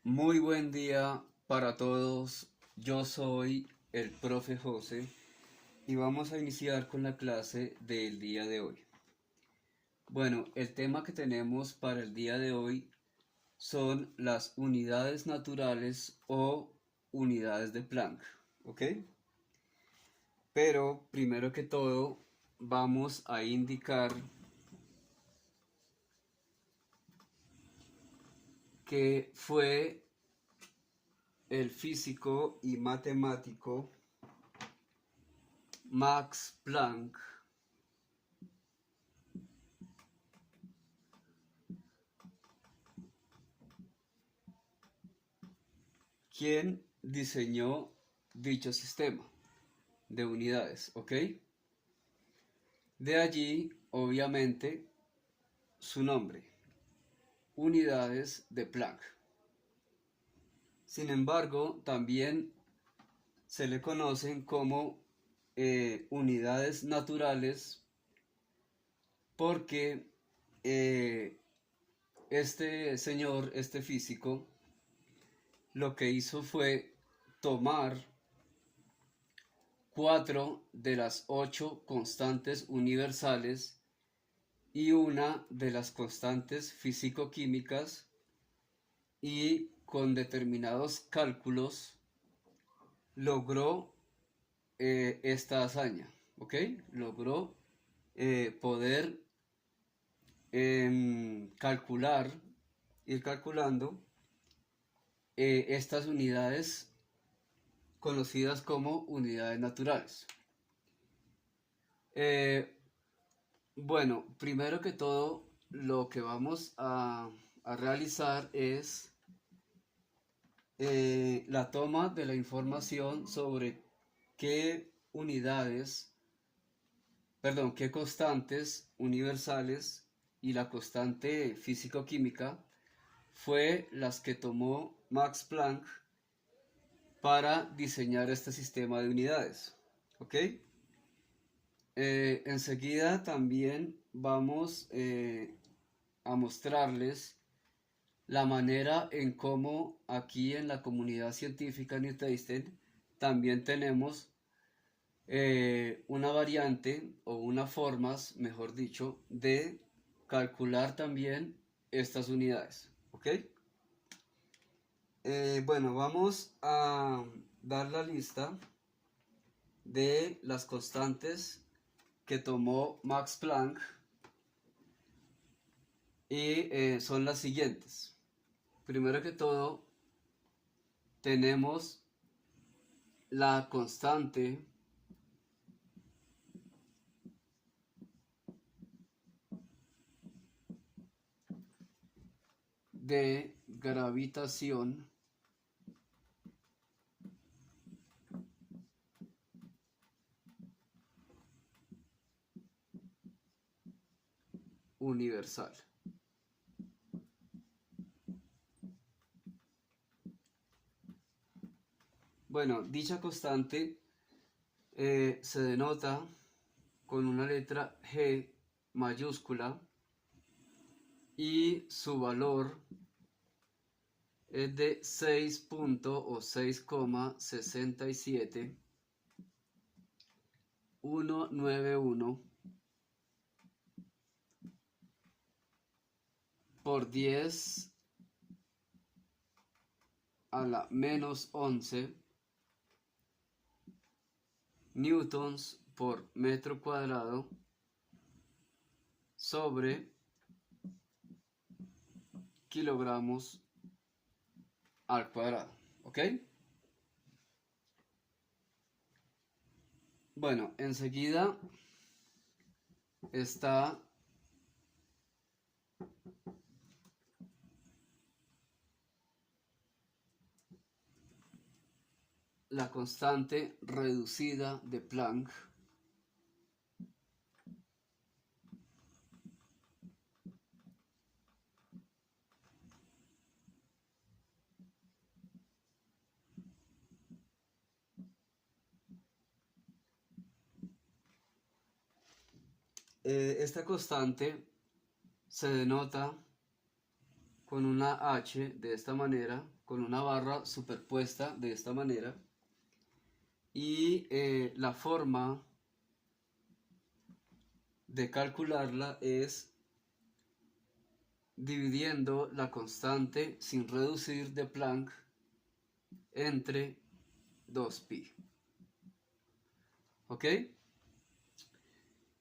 Muy buen día para todos. Yo soy el profe José y vamos a iniciar con la clase del día de hoy. Bueno, el tema que tenemos para el día de hoy son las unidades naturales o unidades de Planck, ¿ok? Pero primero que todo vamos a indicar que fue el físico y matemático Max Planck quien diseñó dicho sistema de unidades, ¿ok? De allí, obviamente, su nombre, unidades de Planck. Sin embargo, también se le conocen como unidades naturales porque este señor, este físico, lo que hizo fue tomar cuatro de las ocho constantes universales y una de las constantes físico-químicas y con determinados cálculos logró esta hazaña, ¿ok? Logró poder calcular, ir calculando estas unidades conocidas como unidades naturales. Eh, bueno, primero que todo, lo que vamos a realizar es la toma de la información sobre qué unidades, perdón, qué constantes universales y la constante físico-química fue las que tomó Max Planck para diseñar este sistema de unidades. ¿Ok? Enseguida también vamos a mostrarles la manera en cómo aquí en la comunidad científica Newton también tenemos una variante o unas formas, mejor dicho, de calcular también estas unidades. ¿Ok? Bueno, vamos a dar la lista de las constantes que tomó Max Planck y son las siguientes. Primero que todo, tenemos la constante de gravitación universal. Bueno, dicha constante se denota con una letra G mayúscula y su valor es de 6 o 6,67191 por 10 a la menos 11 newtons por metro cuadrado sobre kilogramos al cuadrado. ¿Ok? Bueno, enseguida está la constante reducida de Planck. Esta constante se denota con una H de esta manera, con una barra superpuesta de esta manera, y la forma de calcularla es dividiendo la constante sin reducir de Planck entre 2pi. ¿Ok?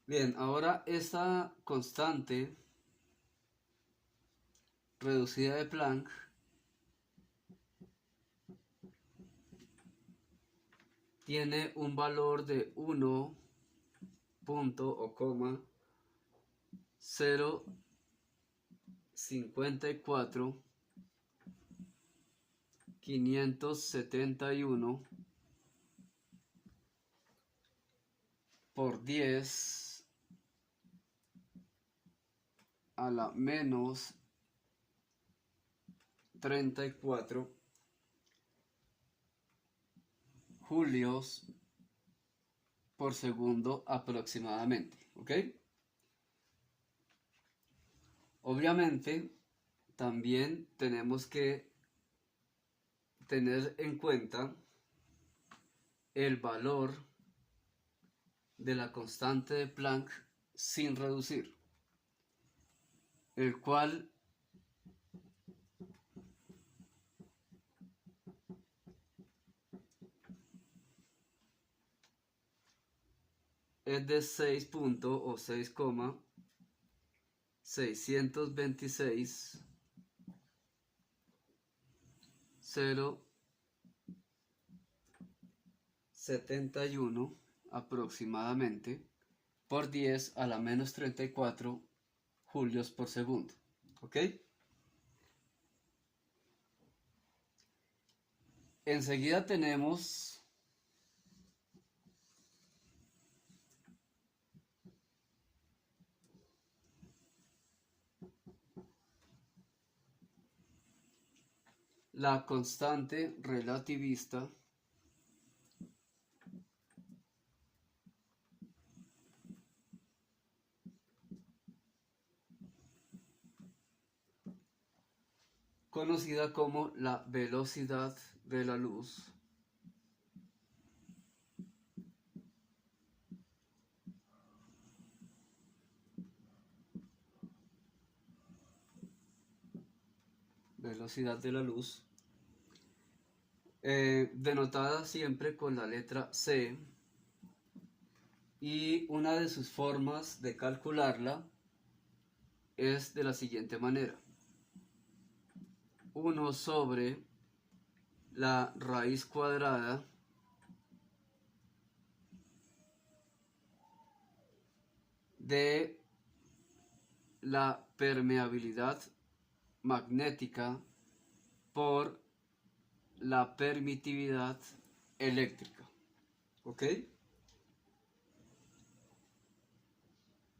Bien, ahora esta constante reducida de Planck tiene un valor de 1 punto o coma 0,54 571 por 10 a la menos 34 julios por segundo aproximadamente, ¿ok? Obviamente, también tenemos que tener en cuenta el valor de la constante de Planck sin reducir, el cual es de 6 puntos o 6,626 071 aproximadamente por 10 a la menos 34 julios por segundo. ¿Ok? Enseguida tenemos la constante relativista conocida como la velocidad de la luz, denotada siempre con la letra C, y una de sus formas de calcularla es de la siguiente manera: 1 sobre la raíz cuadrada de la permeabilidad magnética por la permitividad eléctrica. ¿Ok?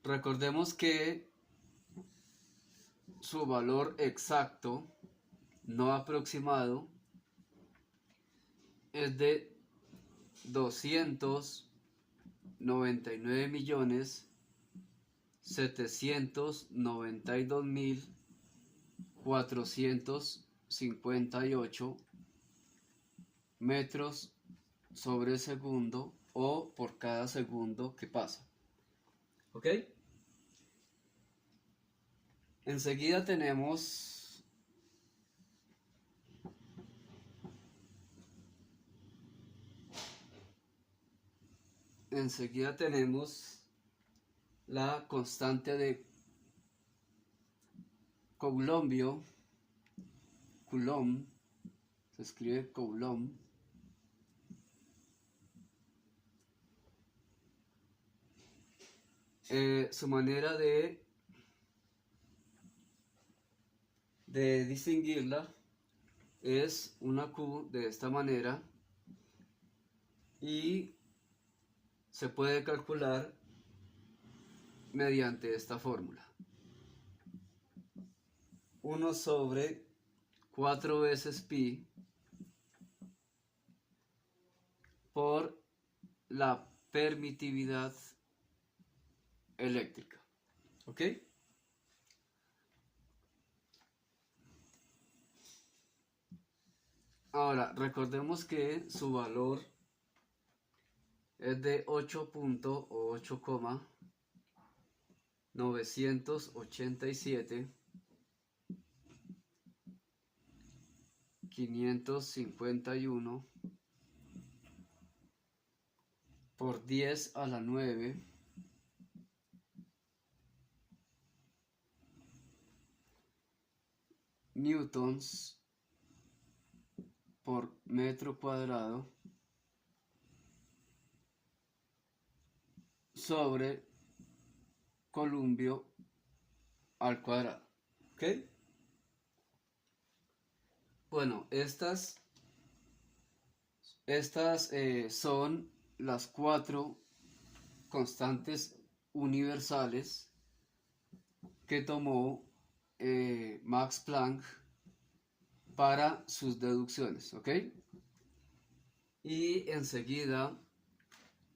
Recordemos que su valor exacto, no aproximado, es de 299.792.458 metros sobre segundo o por cada segundo que pasa. ¿Ok? Enseguida tenemos la constante de Coulomb, se escribe Coulomb, su manera de distinguirla es una Q de esta manera, y se puede calcular mediante esta fórmula: 1 sobre 4 veces pi por la permitividad eléctrica. ¿Ok? Ahora, recordemos que su valor es de 8,987.551 por 10 a la 9 newtons por metro cuadrado sobre columbio al cuadrado. ¿Ok? Bueno, estas son las 4 constantes universales que tomó Max Planck para sus deducciones, ¿ok? Y enseguida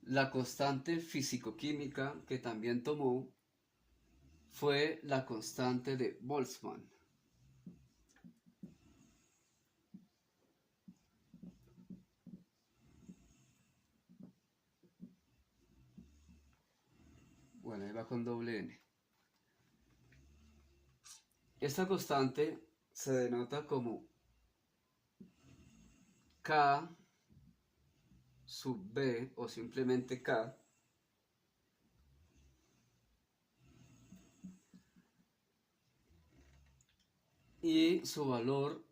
la constante físico-química que también tomó fue la constante de Boltzmann. Bueno, ahí va con doble N. Esta constante se denota como K sub B o simplemente K, y su valor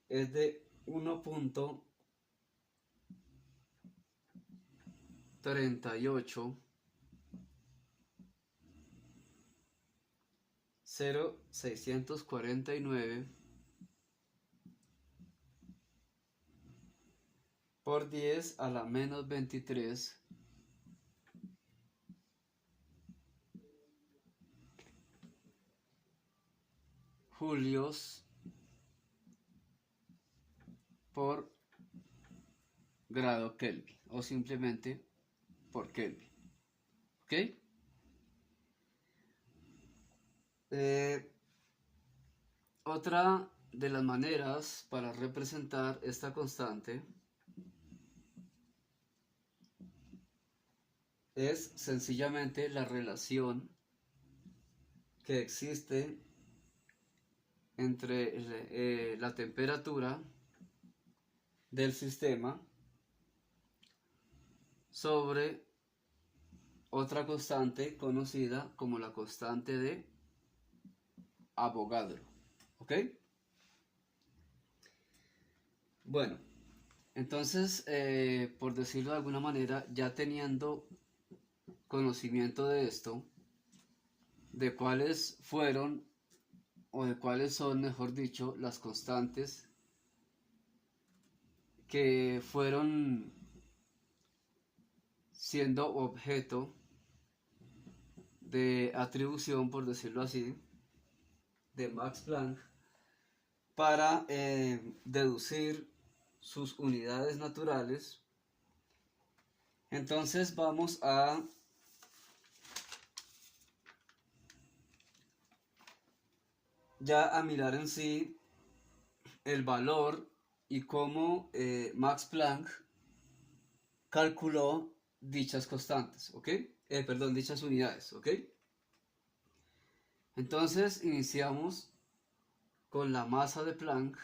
es de 1.380649 por 10 a la menos 23 julios por grado Kelvin o simplemente por Kelvin. ¿Ok? Otra de las maneras para representar esta constante es sencillamente la relación que existe entre la temperatura del sistema sobre otra constante conocida como la constante de Avogadro. ¿Ok? Bueno, entonces, por decirlo de alguna manera, ya teniendo conocimiento de esto, de cuáles fueron o de cuáles son, mejor dicho, las constantes que fueron siendo objeto de atribución, por decirlo así, de Max Planck para deducir sus unidades naturales. Entonces vamos a mirar en sí el valor y cómo Max Planck calculó dichas constantes, ¿ok? Perdón, dichas unidades, ¿ok? Entonces iniciamos con la masa de Planck.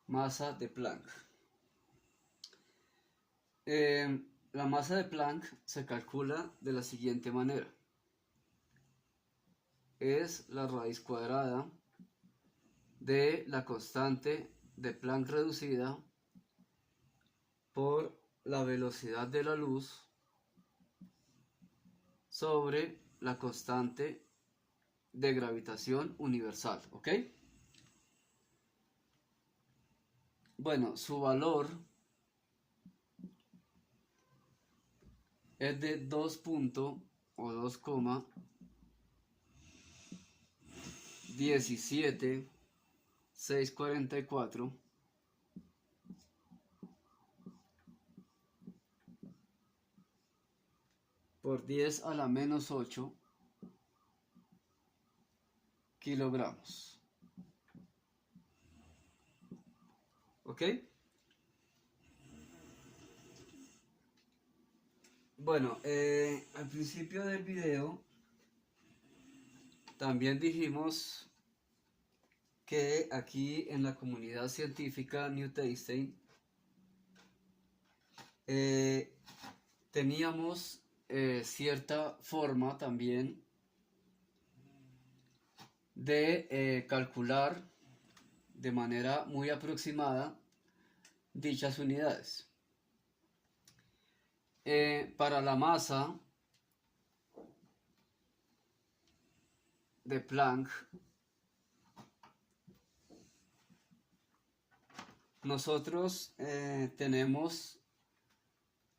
Masa de Planck. La masa de Planck se calcula de la siguiente manera. Es la raíz cuadrada de la constante de Planck reducida por la velocidad de la luz sobre la constante de gravitación universal, ¿ok? Bueno, su valor es de 2.17644 por 10 a la menos 8 kilogramos. ¿Ok? Bueno, al principio del video también dijimos que aquí en la comunidad científica Newtonstein teníamos cierta forma también de calcular de manera muy aproximada dichas unidades. Para la masa de Planck, nosotros tenemos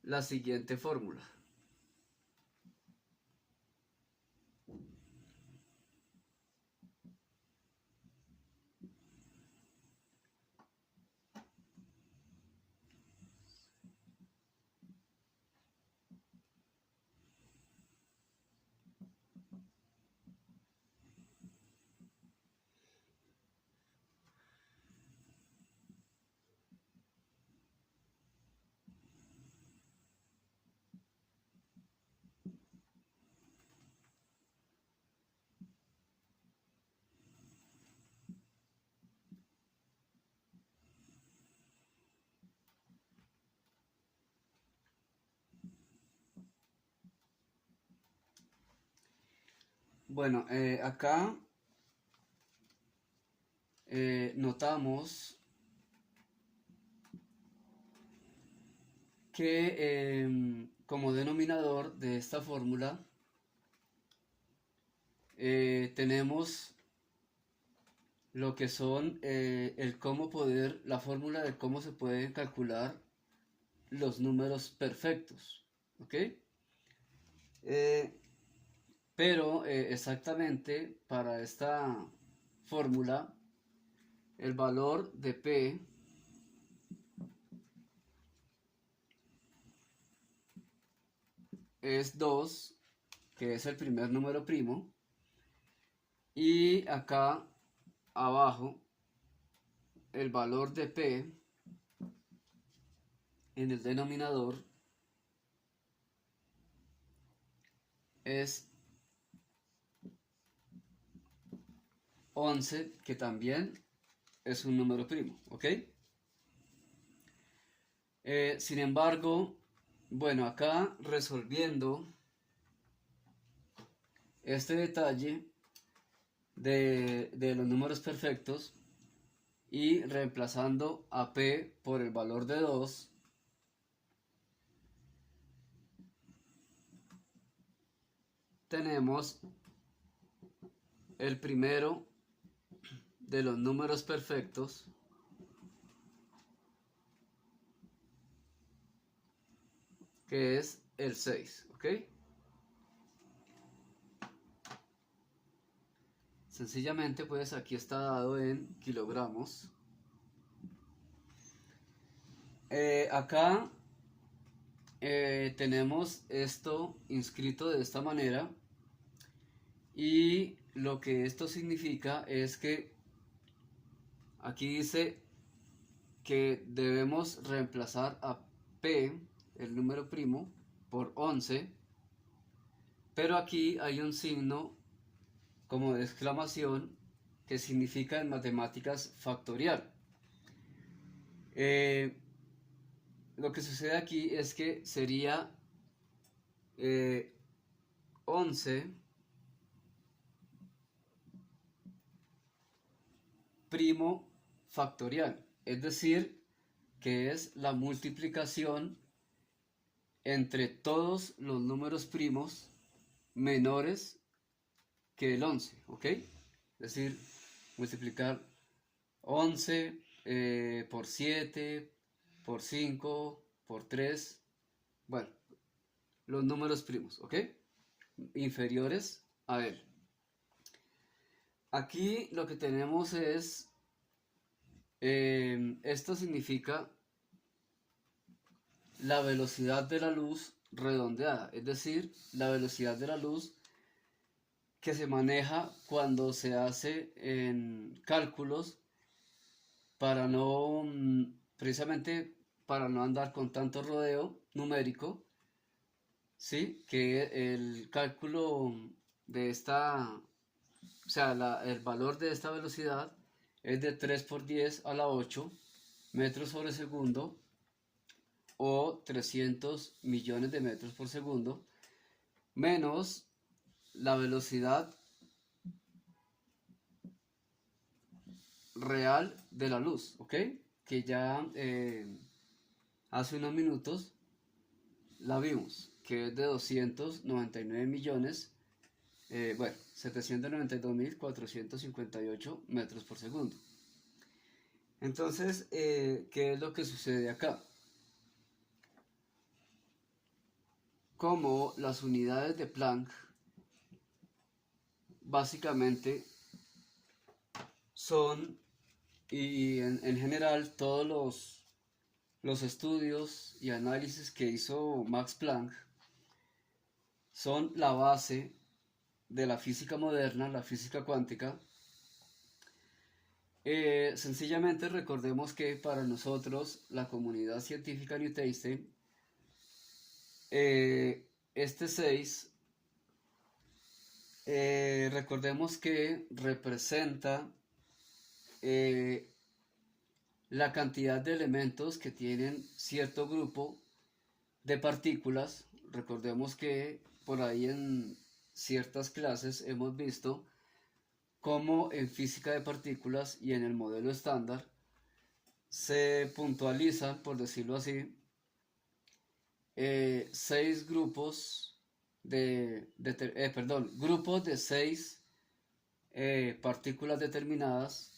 la siguiente fórmula. Bueno, acá notamos que como denominador de esta fórmula tenemos lo que son la fórmula de cómo se pueden calcular los números perfectos, ¿ok? Pero exactamente para esta fórmula el valor de P es 2, que es el primer número primo, y acá abajo el valor de P en el denominador es 11, que también es un número primo, ¿ok? Sin embargo, bueno, acá resolviendo este detalle de los números perfectos y reemplazando a P por el valor de 2, tenemos el primero de los números perfectos, que es el 6, ¿ok? Sencillamente, pues aquí está dado en kilogramos. Acá tenemos esto inscrito de esta manera, y lo que esto significa es que aquí dice que debemos reemplazar a P, el número primo, por 11, pero aquí hay un signo como de exclamación que significa en matemáticas factorial. Lo que sucede aquí es que sería 11 primo factorial, es decir, que es la multiplicación entre todos los números primos menores que el 11, ¿ok? Es decir, multiplicar 11 por 7, por 5, por 3, bueno, los números primos, ¿ok? Inferiores a él. Aquí lo que tenemos es, esto significa la velocidad de la luz redondeada, es decir, la velocidad de la luz que se maneja cuando se hace en cálculos para no, precisamente para no andar con tanto rodeo numérico, ¿sí? Que el cálculo de esta, o sea, el valor de esta velocidad es de 3 por 10 a la 8 metros sobre segundo o 300 millones de metros por segundo, menos la velocidad real de la luz, ¿ok? Que ya hace unos minutos la vimos, que es de 299 millones, bueno, 792.458 metros por segundo. Entonces, ¿qué es lo que sucede acá? Como las unidades de Planck básicamente son, y en general todos los estudios y análisis que hizo Max Planck son la base de la física moderna, la física cuántica. Sencillamente recordemos que para nosotros, la comunidad científica newtoniana, este 6, recordemos que representa la cantidad de elementos que tienen cierto grupo de partículas. Recordemos que por ahí en ciertas clases hemos visto cómo en física de partículas y en el modelo estándar se puntualizan, por decirlo así, 6 grupos grupos de 6 partículas determinadas.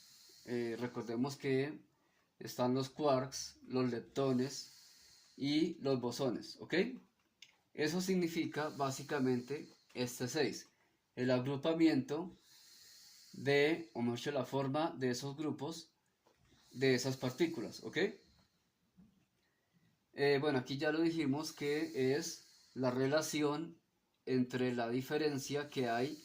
Recordemos que están los quarks, los leptones y los bosones, ¿ok? Eso significa básicamente este 6, el agrupamiento de, o mejor dicho, la forma de esos grupos, de esas partículas, ¿ok? Bueno, aquí ya lo dijimos que es la relación entre la diferencia que hay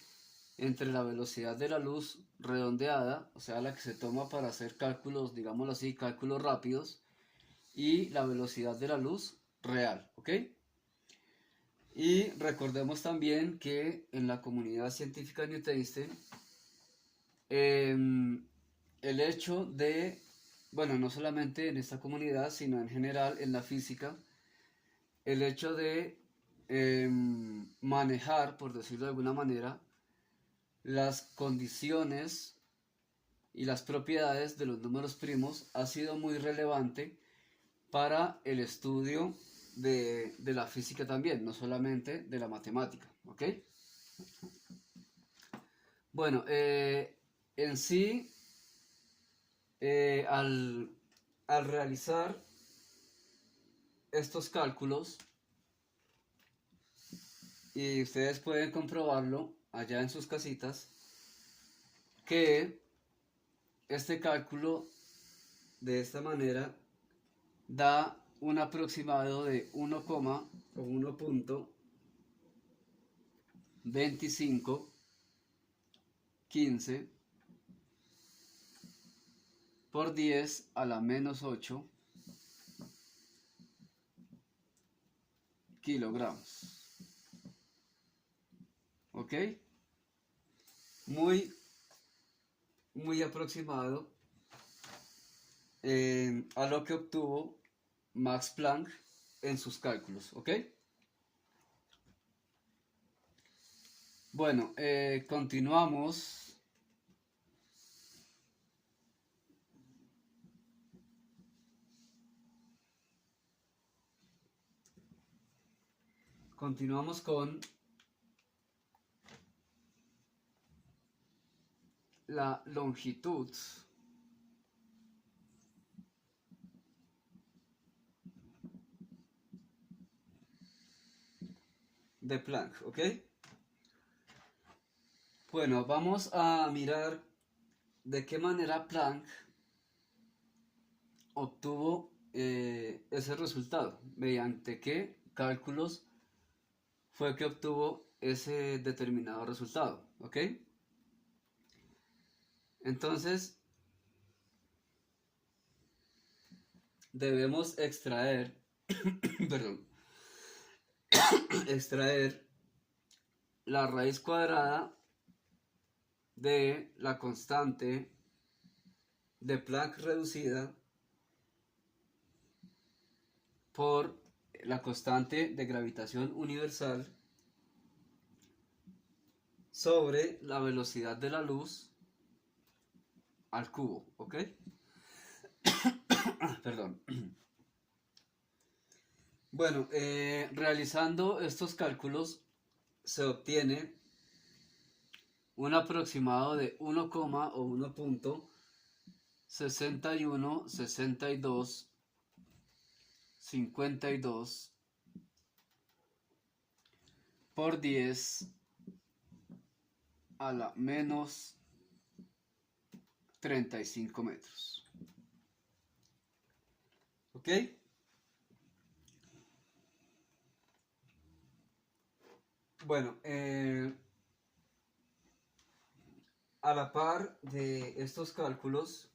entre la velocidad de la luz redondeada, o sea, la que se toma para hacer cálculos, digámoslo así, cálculos rápidos, y la velocidad de la luz real, ¿ok? Y recordemos también que en la comunidad científica newtonista, el hecho de, bueno, no solamente en esta comunidad, sino en general en la física, el hecho de manejar, por decirlo de alguna manera, las condiciones y las propiedades de los números primos ha sido muy relevante para el estudio de la física también, no solamente de la matemática, ¿ok? Bueno, en sí, al realizar estos cálculos, y ustedes pueden comprobarlo allá en sus casitas, que este cálculo de esta manera da un aproximado de 1,2515 por 10 a la menos 8 kilogramos. ¿Ok? Muy aproximado a lo que obtuvo Max Planck en sus cálculos. ¿Ok? Bueno, continuamos. Continuamos con la longitud de Planck, ¿ok? Bueno, vamos a mirar de qué manera Planck obtuvo ese resultado, mediante qué cálculos fue que obtuvo ese determinado resultado, ¿ok? Entonces, debemos extraer, perdón, extraer la raíz cuadrada de la constante de Planck reducida por la constante de gravitación universal sobre la velocidad de la luz al cubo, ¿ok? Perdón. Bueno, realizando estos cálculos se obtiene un aproximado de 1, o 1,616252 por 10 a la menos 35 metros. ¿Ok? Bueno, a la par de estos cálculos,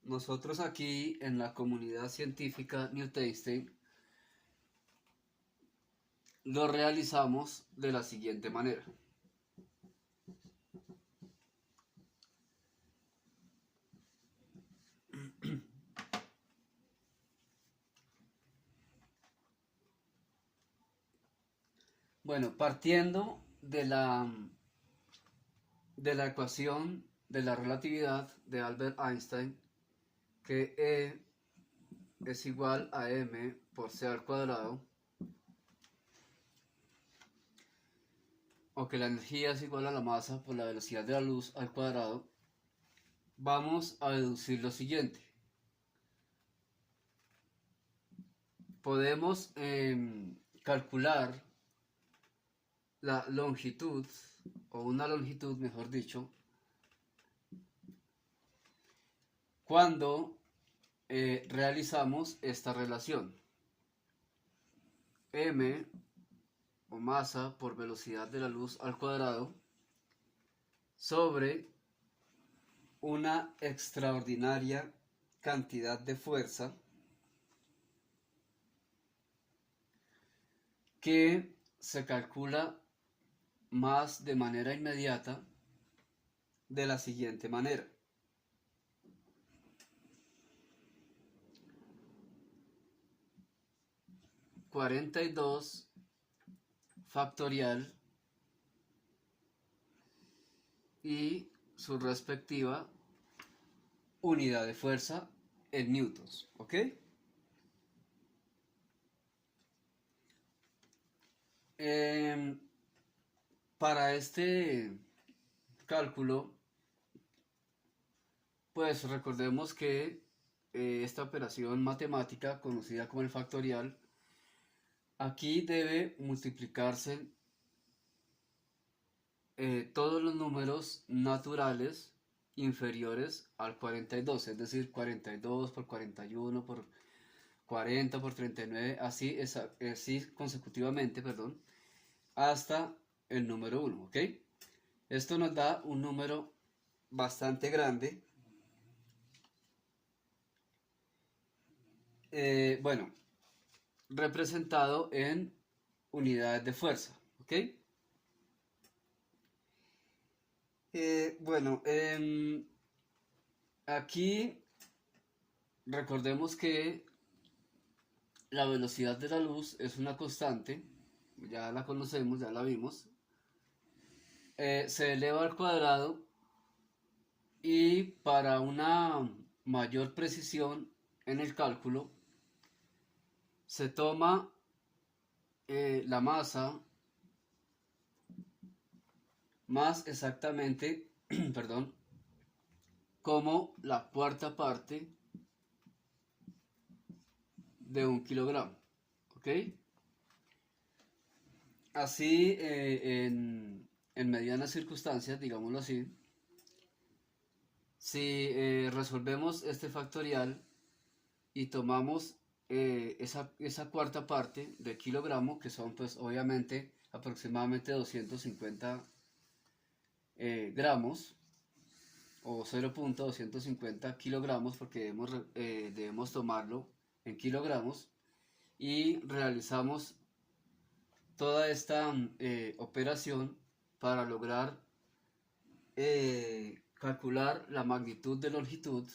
nosotros aquí en la comunidad científica Newtonstein lo realizamos de la siguiente manera. Bueno, partiendo de la ecuación de la relatividad de Albert Einstein, que E es igual a m por c al cuadrado, o que la energía es igual a la masa por la velocidad de la luz al cuadrado, vamos a deducir lo siguiente. Podemos calcular la longitud, o una longitud mejor dicho, cuando realizamos esta relación. M, o masa por velocidad de la luz al cuadrado, sobre una extraordinaria cantidad de fuerza que se calcula más de manera inmediata de la siguiente manera. (42 factorial y su respectiva unidad de fuerza en newtons, ¿ok? Para este cálculo, pues recordemos que esta operación matemática conocida como el factorial, aquí debe multiplicarse todos los números naturales inferiores al 42, es decir, 42 por 41 por 40 por 39, así consecutivamente, perdón, hasta el número 1, ¿ok? Esto nos da un número bastante grande. Bueno, representado en unidades de fuerza, ¿ok? Bueno, aquí recordemos que la velocidad de la luz es una constante, ya la conocemos, ya la vimos, se eleva al cuadrado, y para una mayor precisión en el cálculo se toma la masa más exactamente, perdón, como la cuarta parte de 1 kilogramo, ¿ok? Así, en medianas circunstancias, digámoslo así, si resolvemos este factorial y tomamos esa cuarta parte de kilogramo, que son pues obviamente aproximadamente 250 gramos o 0,250 kilogramos, porque debemos tomarlo en kilogramos, y realizamos toda esta operación para lograr calcular la magnitud de longitud.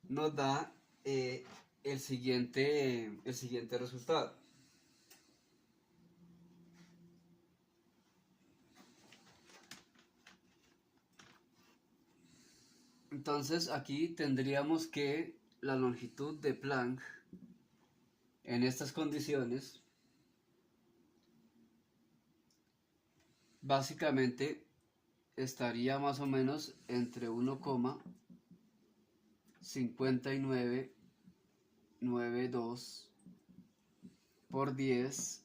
Nos da el siguiente resultado. Entonces aquí tendríamos que la longitud de Planck en estas condiciones básicamente estaría más o menos entre 1,5992 por 10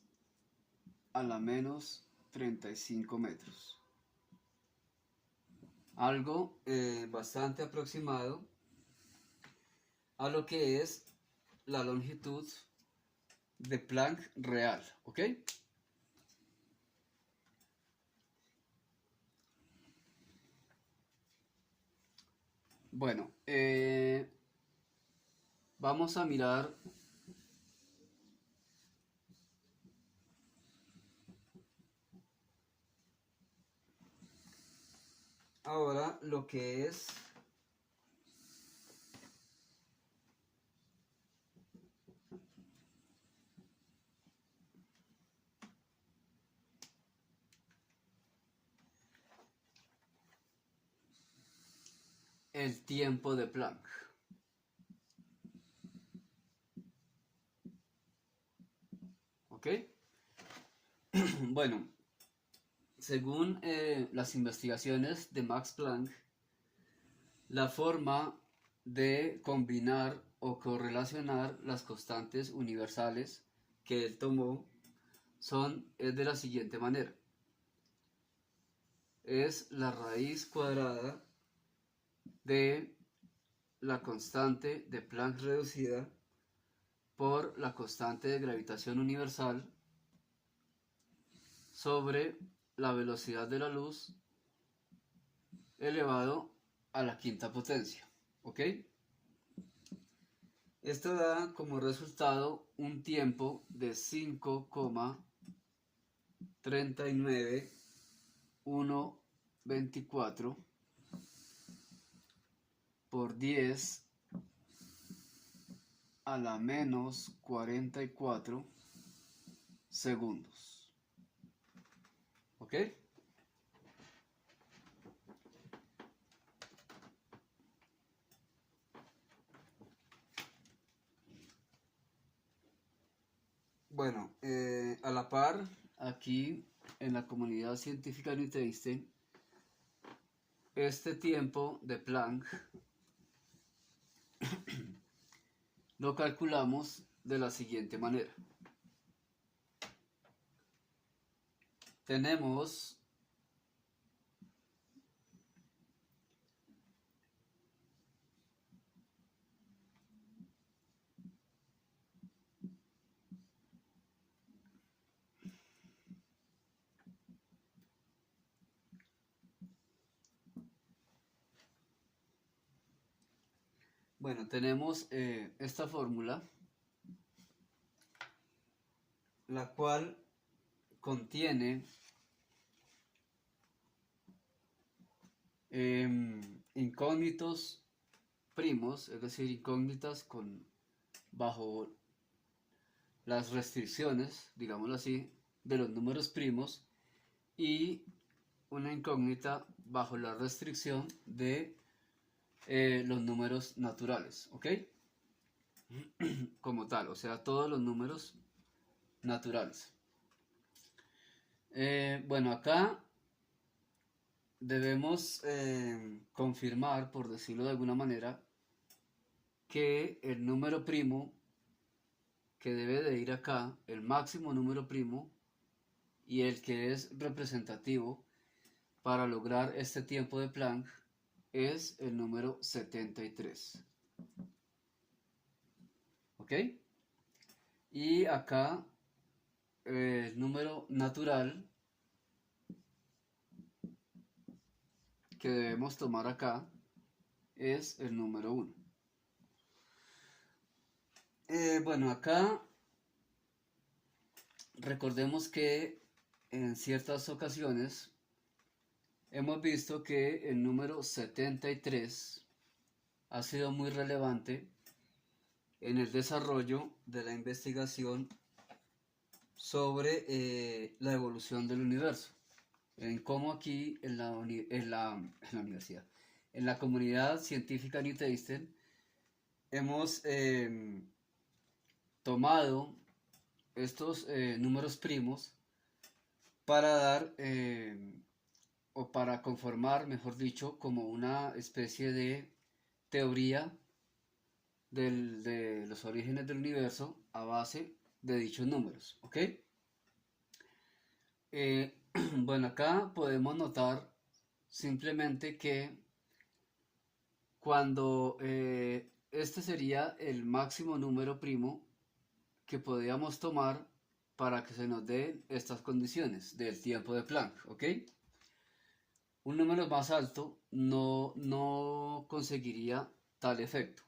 a la menos 35 metros. Algo bastante aproximado a lo que es la longitud de Planck real, ¿ok? Bueno, vamos a mirar ahora lo que es el tiempo de Planck. ¿Ok? Bueno, según las investigaciones de Max Planck, la forma de combinar o correlacionar las constantes universales que él tomó es de la siguiente manera. Es la raíz cuadrada de la constante de Planck reducida por la constante de gravitación universal sobre la velocidad de la luz elevado a la quinta potencia. ¿Ok? Esto da como resultado un tiempo de 5,39124 por 10 a la menos 44 segundos. ¿Ok? Bueno, a la par, aquí en la comunidad científica Newton Einstein, este tiempo de Planck lo calculamos de la siguiente manera. Tenemos esta fórmula, la cual contiene incógnitos primos, es decir, incógnitas bajo las restricciones, digámoslo así, de los números primos, y una incógnita bajo la restricción de los números naturales, ¿ok? Como tal, o sea, todos los números naturales. Bueno, acá debemos confirmar, por decirlo de alguna manera, que el número primo que debe de ir acá, el máximo número primo y el que es representativo para lograr este tiempo de Planck, es el número 73. ¿Ok? Y acá el número natural que debemos tomar acá es el número 1. Bueno, acá recordemos que en ciertas ocasiones hemos visto que el número 73 ha sido muy relevante en el desarrollo de la investigación sobre la evolución del universo, en cómo aquí en la universidad, en la comunidad científica New Tasten, hemos tomado estos números primos para dar o para conformar, mejor dicho, como una especie de teoría de los orígenes del universo a base de dichos números, ¿ok? Bueno, acá podemos notar simplemente que cuando este sería el máximo número primo que podríamos tomar para que se nos den estas condiciones del tiempo de Planck, ¿ok? Un número más alto no conseguiría tal efecto.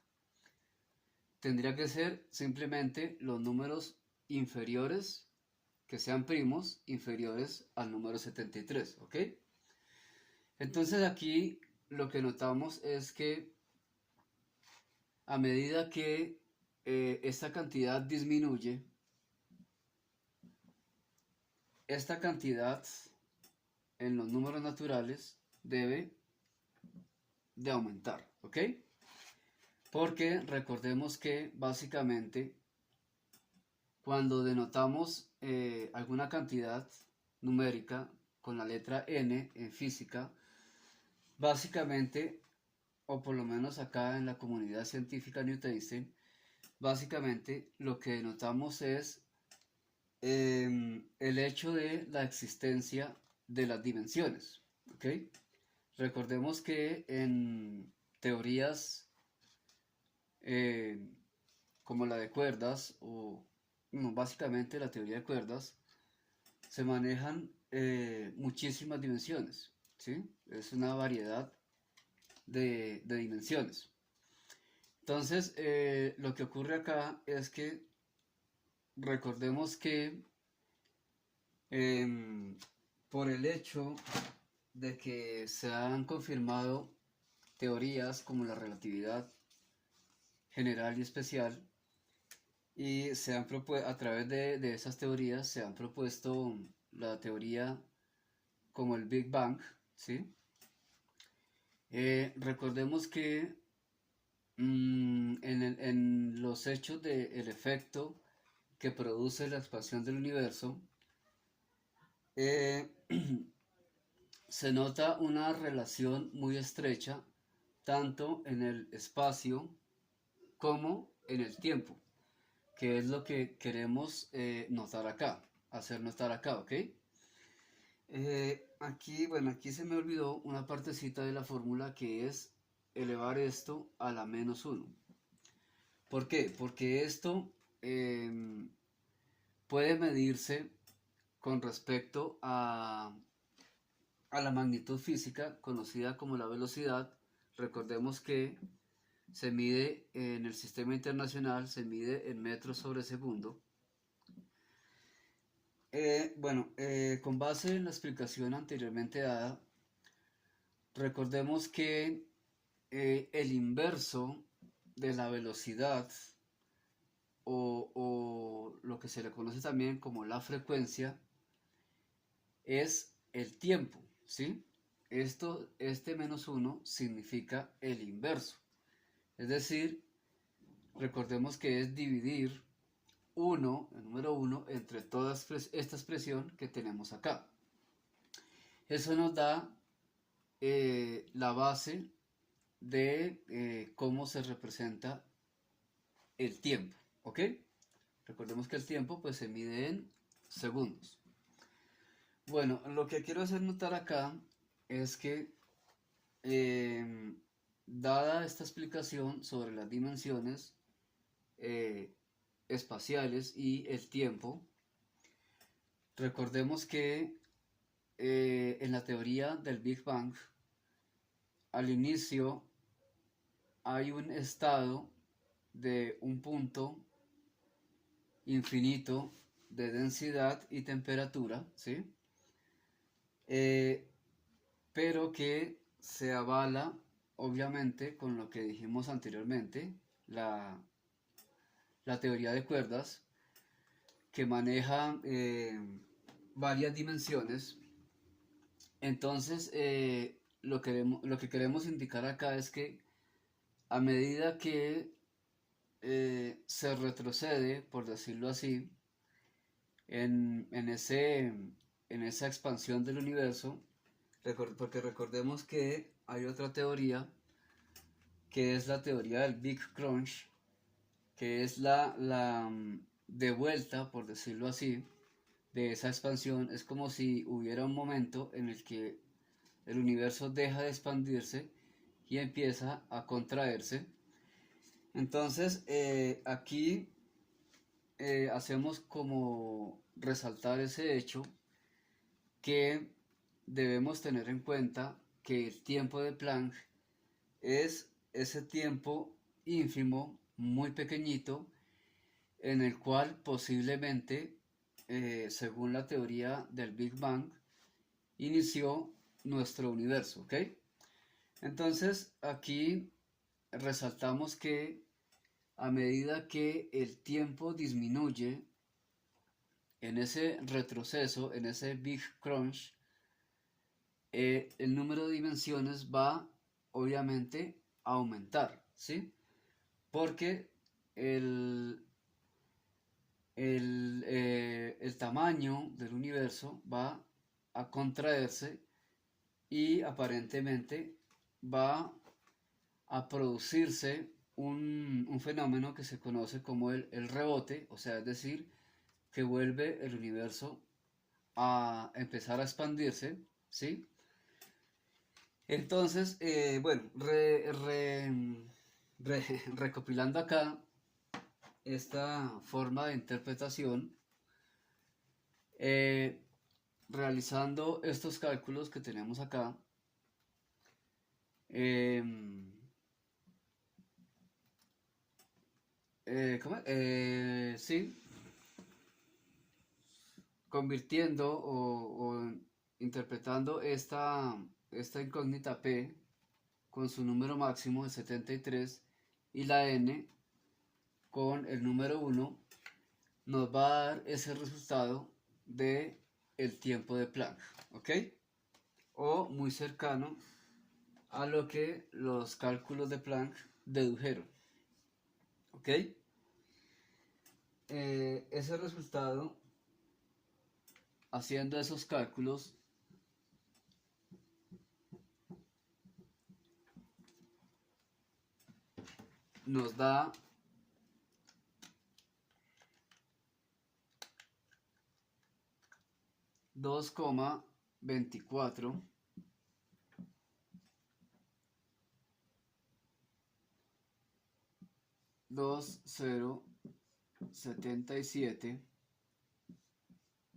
Tendría que ser simplemente los números inferiores, que sean primos, inferiores al número 73, ¿ok? Entonces aquí lo que notamos es que a medida que esta cantidad disminuye, esta cantidad en los números naturales debe de aumentar, ¿ok? Porque recordemos que básicamente cuando denotamos alguna cantidad numérica con la letra n en física, básicamente, o por lo menos acá en la comunidad científica newtoniana, básicamente lo que denotamos es el hecho de la existencia de las dimensiones, ¿ok? Recordemos que en teorías como la de cuerdas, o no, básicamente la teoría de cuerdas, se manejan muchísimas dimensiones, ¿sí? Es una variedad de dimensiones. Entonces, lo que ocurre acá es que recordemos que por el hecho de que se han confirmado teorías como la relatividad general y especial, y a través de esas teorías se han propuesto la teoría como el Big Bang, ¿sí? Recordemos que en los hechos del efecto que produce la expansión del universo, eh, se nota una relación muy estrecha tanto en el espacio como en el tiempo, que es lo que queremos notar acá, hacer notar acá, ¿ok? Aquí se me olvidó una partecita de la fórmula que es elevar esto a la menos 1. ¿Por qué? Porque esto puede medirse con respecto a la magnitud física conocida como la velocidad. Recordemos que se mide en el sistema internacional, se mide en metros sobre segundo. Con base en la explicación anteriormente dada, recordemos que el inverso de la velocidad o lo que se le conoce también como la frecuencia es el tiempo, ¿sí? Este menos 1 significa el inverso. Es decir, recordemos que es dividir 1, el número 1, entre toda esta expresión que tenemos acá. Eso nos da la base de cómo se representa el tiempo, ¿ok? Recordemos que el tiempo pues se mide en segundos. Bueno, lo que quiero hacer notar acá es que em, dada esta explicación sobre las dimensiones eh, espaciales y el tiempo, recordemos que en la teoría del Big Bang, al inicio hay un estado de un punto infinito de densidad y temperatura, ¿sí? Eh, pero que se avala obviamente con lo que dijimos anteriormente, la, la teoría de cuerdas, que maneja varias dimensiones. Entonces, lo que queremos indicar acá es que a medida que se retrocede, por decirlo así, en esa expansión del universo, porque recordemos que hay otra teoría, que es la teoría del Big Crunch, que es la de vuelta, por decirlo así, de esa expansión. Es como si hubiera un momento en el que el universo deja de expandirse y empieza a contraerse. Entonces, aquí hacemos como resaltar ese hecho, que debemos tener en cuenta que el tiempo de Planck es ese tiempo ínfimo, muy pequeñito, en el cual posiblemente, según la teoría del Big Bang, inició nuestro universo, ¿ok? Entonces aquí resaltamos que a medida que el tiempo disminuye en ese retroceso, en ese Big Crunch, el número de dimensiones va obviamente a aumentar, ¿sí? Porque el, el tamaño del universo va a contraerse y aparentemente va a producirse un fenómeno que se conoce como el rebote, o sea, es decir, que vuelve el universo a empezar a expandirse, ¿sí? Entonces, bueno, recopilando acá esta forma de interpretación, eh, realizando estos cálculos que tenemos acá, eh, ¿cómo? Sí, convirtiendo o interpretando esta incógnita P con su número máximo de 73 y la N con el número 1, nos va a dar ese resultado de el tiempo de Planck, ¿ok? O muy cercano a lo que los cálculos de Planck dedujeron, ¿ok? Ese resultado, haciendo esos cálculos, nos da 2,24 2077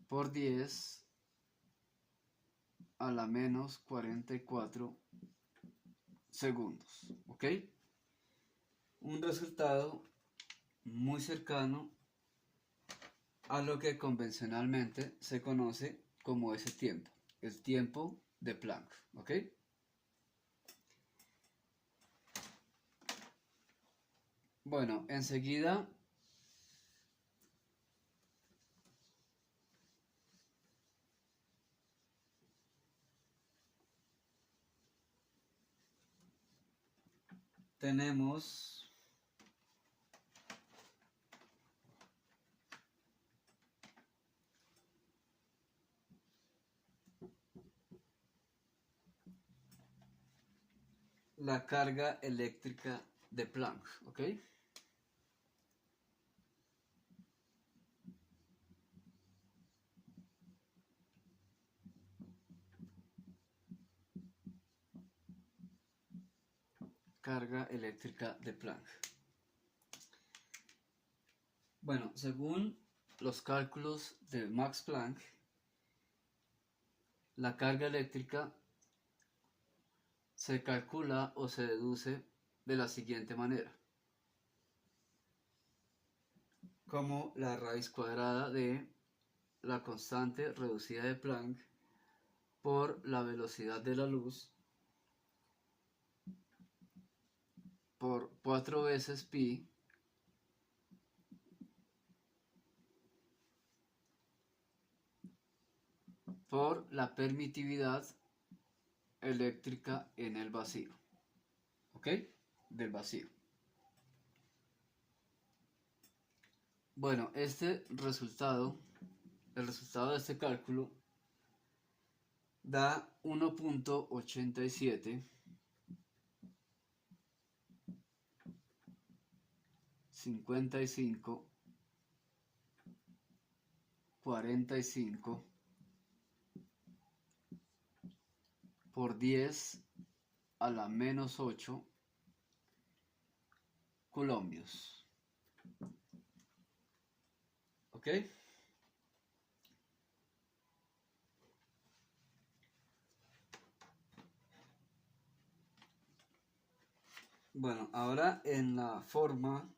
por 10 a la menos 44 segundos, ¿ok? Un resultado muy cercano a lo que convencionalmente se conoce como ese tiempo, el tiempo de Planck, ¿ok? Bueno, enseguida tenemos la carga eléctrica de Planck, ¿ok? carga eléctrica de Planck. Bueno, según los cálculos de Max Planck, la carga eléctrica se calcula o se deduce de la siguiente manera, como la raíz cuadrada de la constante reducida de Planck por la velocidad de la luz por 4 veces pi por la permitividad eléctrica en el vacío, ¿ok? Del vacío. Bueno, el resultado de este cálculo da 1.87 55 45 por 10 a la menos 8 colombios. ¿Ok? Bueno, ahora en la forma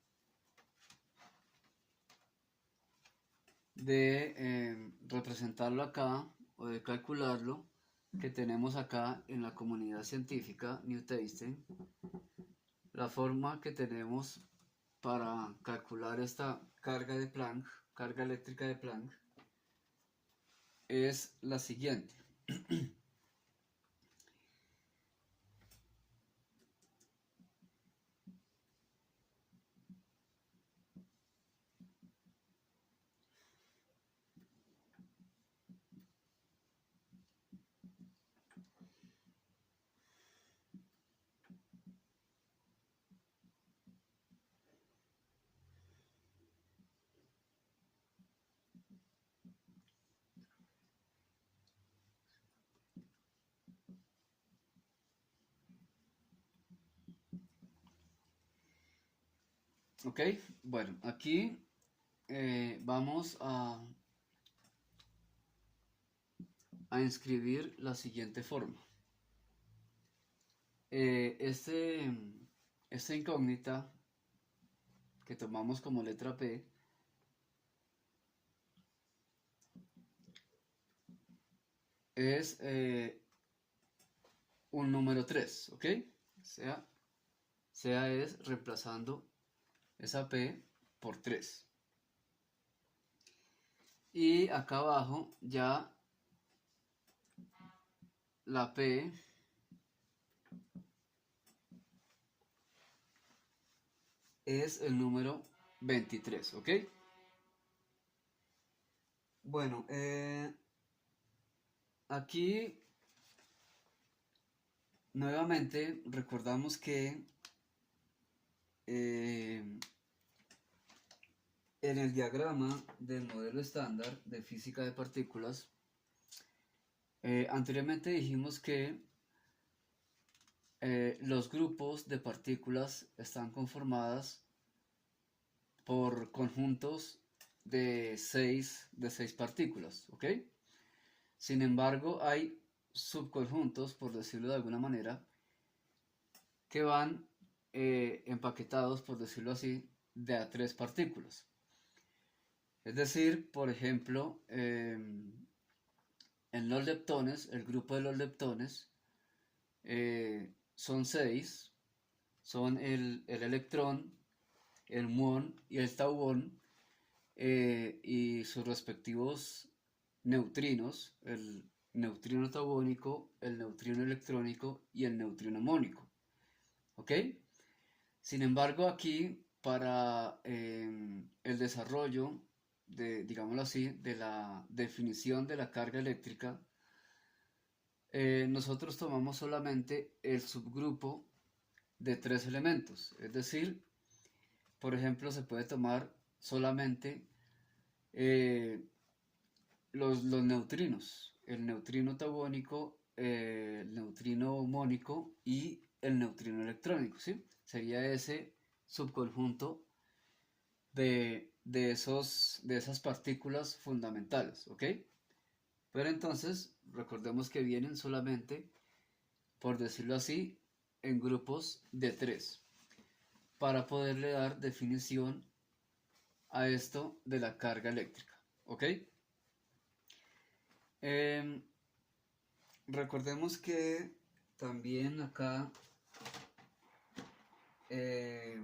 de representarlo acá o de calcularlo que tenemos acá en la comunidad científica Newtonstein, la forma que tenemos para calcular esta carga de Planck, carga eléctrica de Planck, es la siguiente. Ok, bueno, aquí vamos a inscribir la siguiente forma. Esta incógnita que tomamos como letra P es un número 3, ¿ok? Sea es reemplazando esa P por 3. Y acá abajo ya la P es el número 23, ¿ok? Bueno, aquí nuevamente recordamos que en el diagrama del modelo estándar de física de partículas, anteriormente dijimos que los grupos de partículas están conformadas por conjuntos de 6 partículas, ¿ok? Sin embargo, hay subconjuntos, por decirlo de alguna manera, que van empaquetados, por decirlo así, de a 3 partículas. Es decir, por ejemplo, en los leptones, el grupo de los leptones son 6, son el electrón, el muón y el tauón, y sus respectivos neutrinos, el neutrino tauónico, el neutrino electrónico y el neutrino mónico. ¿Ok? Sin embargo, aquí para el desarrollo de, digámoslo así, de la definición de la carga eléctrica, nosotros tomamos solamente el subgrupo de 3 elementos. Es decir, por ejemplo, se puede tomar solamente los neutrinos, el neutrino tauónico, el neutrino mónico y el neutrino electrónico, ¿sí? Sería ese subconjunto de esas partículas fundamentales, ¿ok? Pero entonces, recordemos que vienen solamente, por decirlo así, en grupos de 3, para poderle dar definición a esto de la carga eléctrica, ¿ok? Eh, Recordemos que también acá, eh,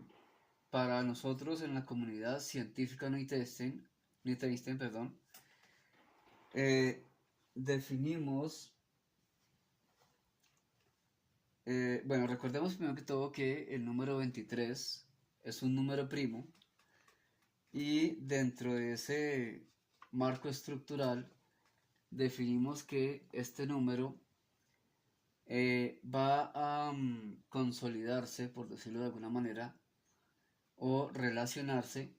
para nosotros en la comunidad científica Niteinstein, perdón, definimos, bueno, recordemos primero que todo que el número 23 es un número primo y dentro de ese marco estructural definimos que este número va a consolidarse, por decirlo de alguna manera, o relacionarse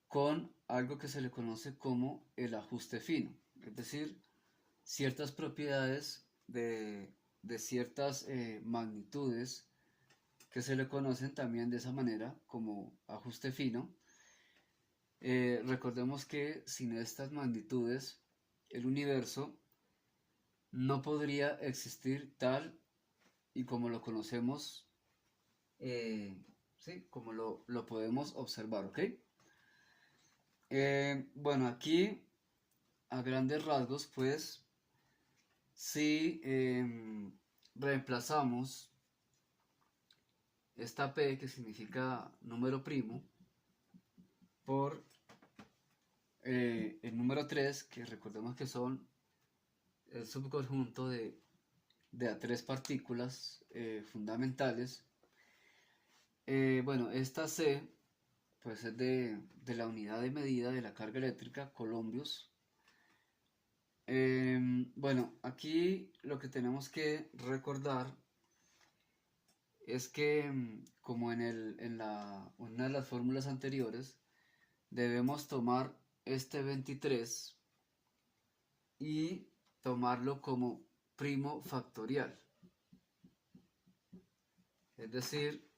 con algo que se le conoce como el ajuste fino, es decir, ciertas propiedades de ciertas magnitudes que se le conocen también de esa manera como ajuste fino. Recordemos que sin estas magnitudes el universo no podría existir tal y como lo conocemos, ¿sí? Como lo podemos observar, ¿ok? Bueno, aquí a grandes rasgos, pues, si reemplazamos esta P, que significa número primo, por el número 3, que recordemos que son el subconjunto de a 3 partículas fundamentales. Bueno, esta C pues es de la unidad de medida de la carga eléctrica, colombios. Bueno, aquí lo que tenemos que recordar es que, como en una de las fórmulas anteriores, debemos tomar este 23 y tomarlo como primo factorial. Es decir,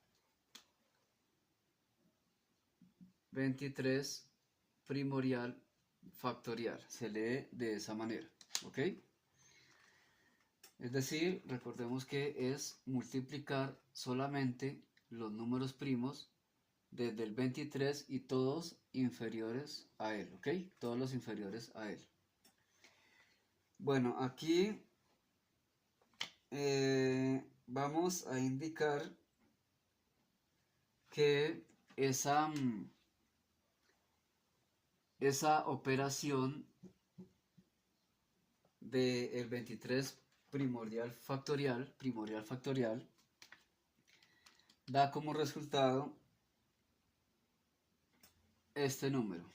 23 primorial factorial. Se lee de esa manera, ¿ok? Es decir, recordemos que es multiplicar solamente los números primos desde el 23 y todos inferiores a él, ¿ok? Todos los inferiores a él. Bueno, aquí vamos a indicar que esa operación del 23 primorial factorial, da como resultado este número: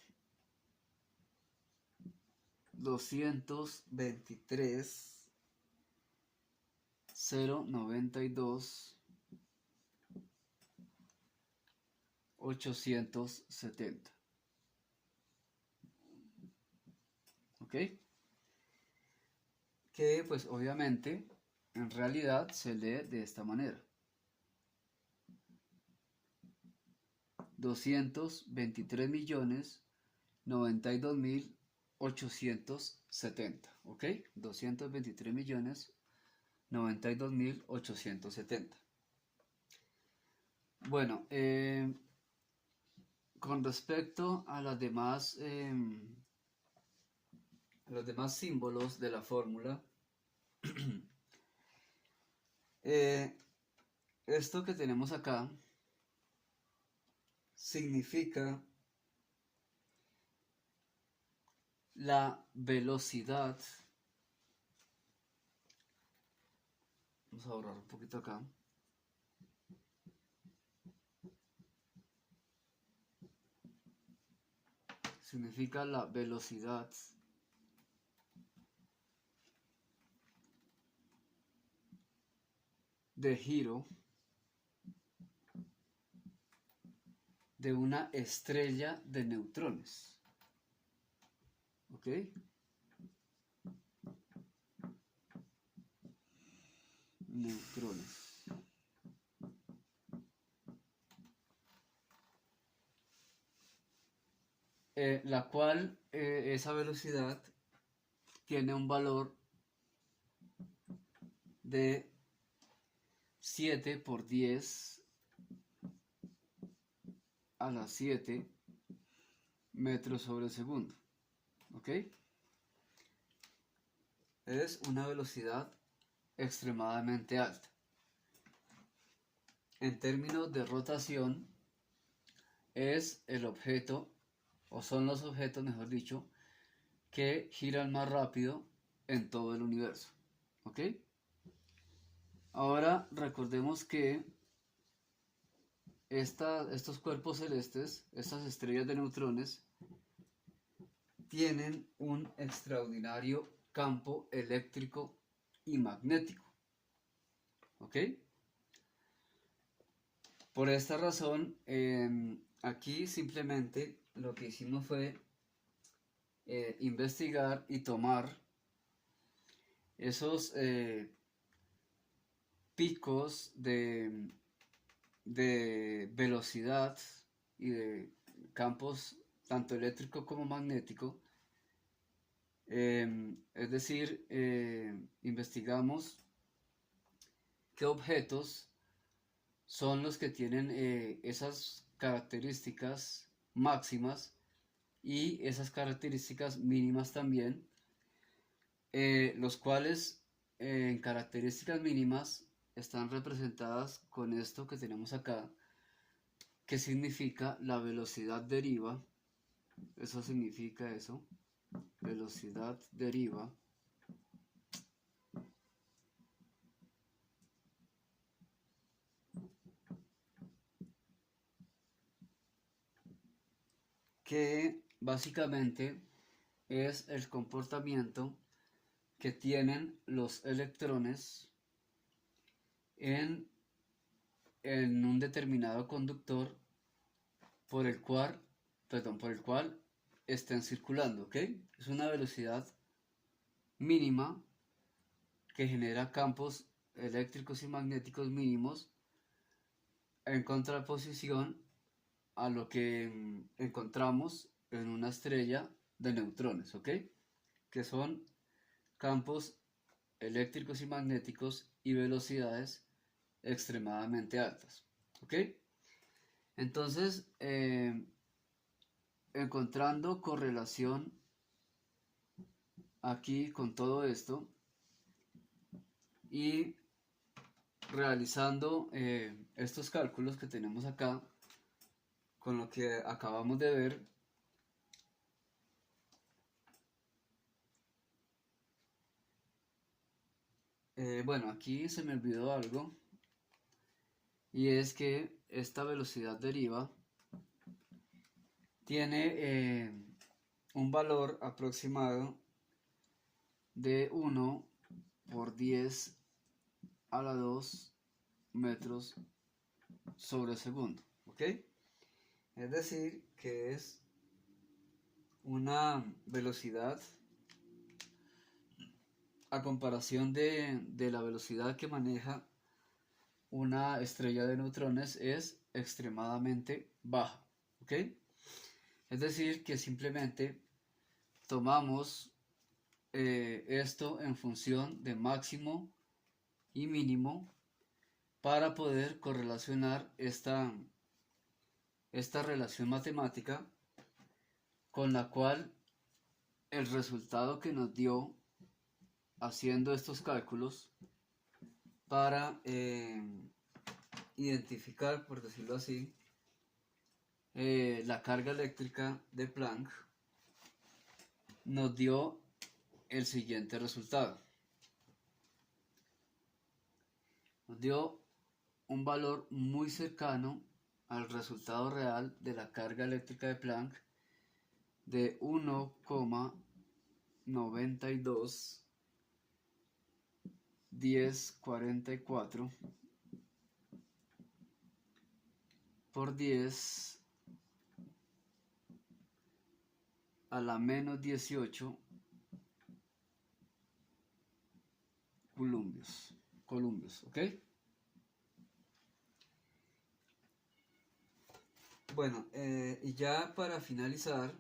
223.092.870. ¿Ok? Que pues obviamente en realidad se lee de esta manera: 223.092.870. ¿Ok? 223.092.870. Bueno, con respecto a los demás símbolos de la fórmula, esto que tenemos acá significa la velocidad. Vamos a borrar un poquito acá. Significa la velocidad de giro de una estrella de neutrones. ¿Ok? Neutrones. la cual esa velocidad tiene un valor de 7 por 10 a la 7 metros sobre segundo. ¿Ok? Es una velocidad extremadamente alta. En términos de rotación, es el objeto, o son los objetos, mejor dicho, que giran más rápido en todo el universo. ¿Ok? Ahora recordemos que estos cuerpos celestes, estas estrellas de neutrones, tienen un extraordinario campo eléctrico y magnético. ¿Ok? Por esta razón, aquí simplemente lo que hicimos fue investigar y tomar esos picos de velocidad y de campos tanto eléctrico como magnético. Es decir, investigamos qué objetos son los que tienen esas características máximas y esas características mínimas también, los cuales en características mínimas están representadas con esto que tenemos acá, que significa la velocidad deriva. Eso significa eso, velocidad deriva. Que básicamente es el comportamiento que tienen los electrones en un determinado conductor por el cual estén circulando, ¿ok? Es una velocidad mínima que genera campos eléctricos y magnéticos mínimos en contraposición a lo que encontramos en una estrella de neutrones, ¿ok? Que son campos eléctricos y magnéticos y velocidades extremadamente altas, ¿ok? Entonces, encontrando correlación aquí con todo esto y realizando estos cálculos que tenemos acá con lo que acabamos de ver, bueno, aquí se me olvidó algo, y es que esta velocidad deriva tiene un valor aproximado de 1 por 10 a la 2 metros sobre segundo, ¿ok? Es decir, que es una velocidad a comparación de la velocidad que maneja una estrella de neutrones es extremadamente baja, ¿ok? Es decir, que simplemente tomamos esto en función de máximo y mínimo para poder correlacionar esta relación matemática con la cual el resultado que nos dio haciendo estos cálculos para identificar, por decirlo así, la carga eléctrica de Planck, nos dio el siguiente resultado. Nos dio un valor muy cercano al resultado real de la carga eléctrica de Planck de 1,92 1044 por 10 a la menos 18 columbios, ¿ok? Bueno, y ya para finalizar,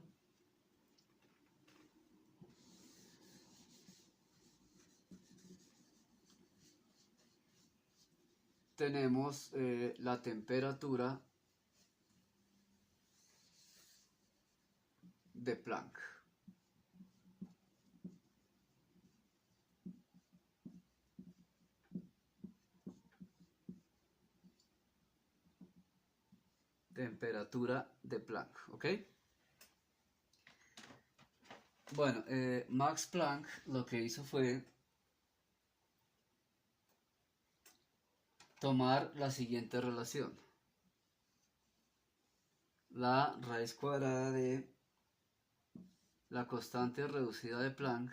tenemos la temperatura de Planck. Temperatura de Planck, ¿ok? Bueno, Max Planck lo que hizo fue tomar la siguiente relación. La raíz cuadrada de la constante reducida de Planck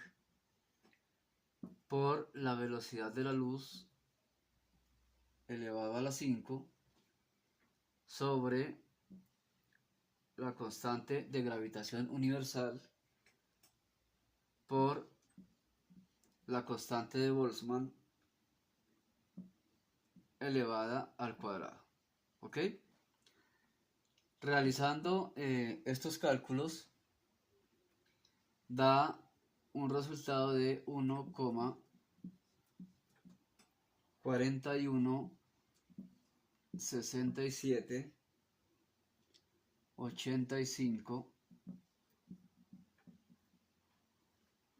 por la velocidad de la luz elevado a la 5 sobre la constante de gravitación universal por la constante de Boltzmann elevada al cuadrado. ¿Ok? Realizando estos cálculos da un resultado de 1,416785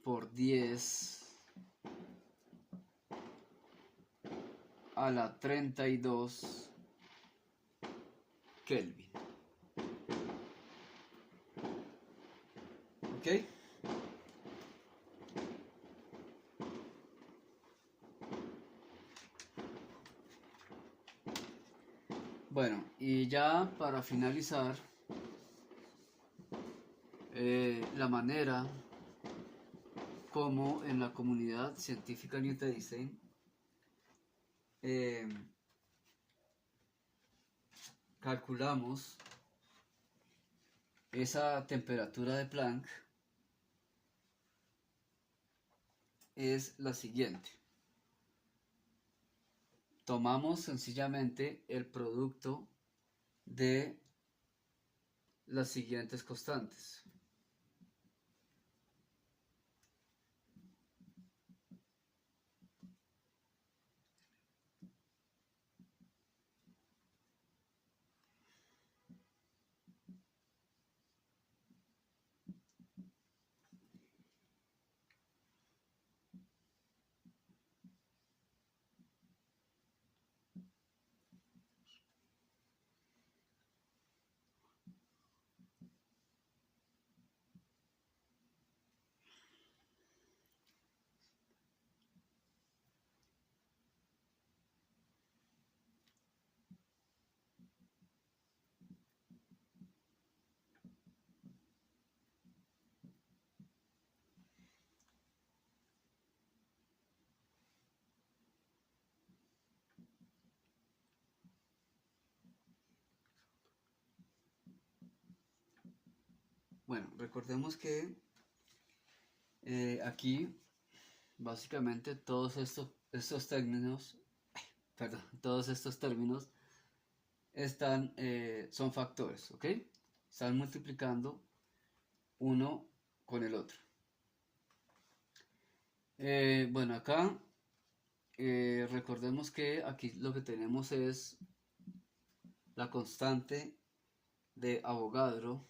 por 10 a la 32 Kelvin. ¿Ok? Bueno, y ya para finalizar, la manera como en la comunidad científica Newton calculamos esa temperatura de Planck es la siguiente. Tomamos sencillamente el producto de las siguientes constantes. Bueno, recordemos que aquí básicamente todos estos términos, perdón, todos estos términos están, son factores, ¿ok? Están multiplicando uno con el otro. Bueno, acá recordemos que aquí lo que tenemos es la constante de Avogadro,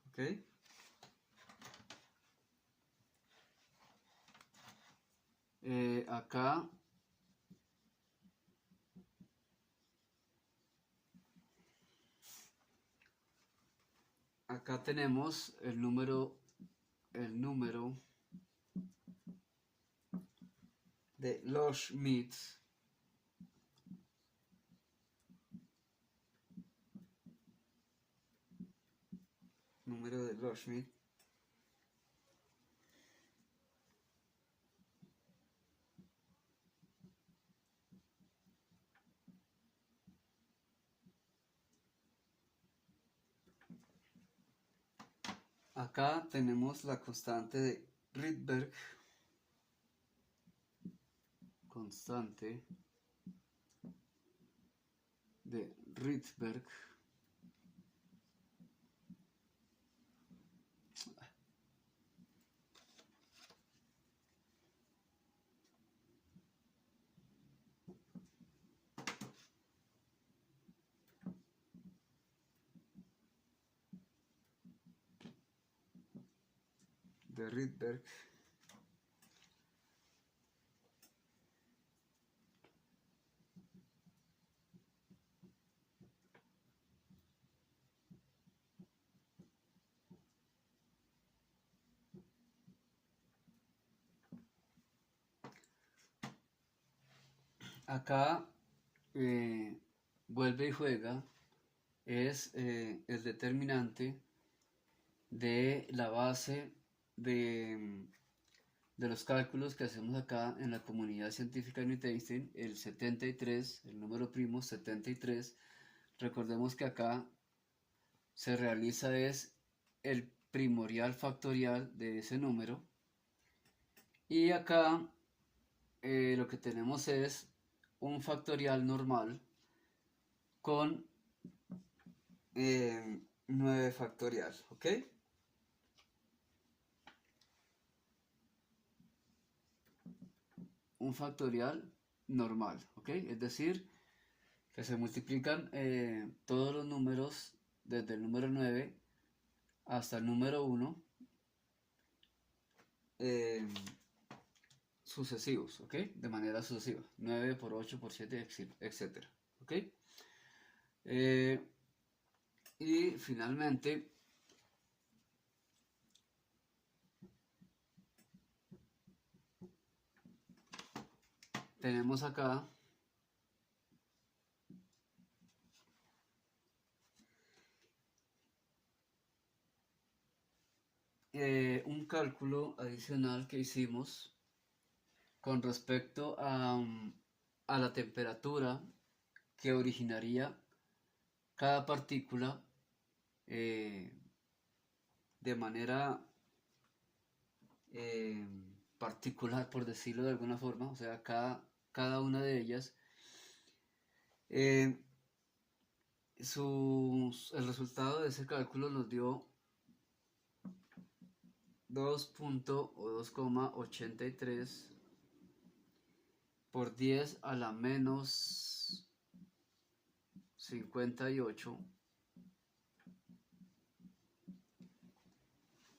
¿ok? Acá tenemos el número de Loschmidt, acá tenemos la constante de Rydberg, constante de Rydberg, de Rydberg. Acá vuelve y juega, es el determinante de la base de, de los cálculos que hacemos acá en la comunidad científica de Einstein, el 73, el número primo 73. Recordemos que acá se realiza es el primorial factorial de ese número, y acá lo que tenemos es un factorial normal con 9 factorial, ¿ok? Un factorial normal, ¿ok? Es decir, que se multiplican todos los números desde el número 9 hasta el número 1 sucesivos, ¿ok? De manera sucesiva, 9 por 8 por 7, etc. ¿Ok? Y finalmente tenemos acá un cálculo adicional que hicimos con respecto a la temperatura que originaría cada partícula de manera particular, por decirlo de alguna forma. O sea, cada una de ellas, el resultado de ese cálculo nos dio 2.83 por 10 a la menos 58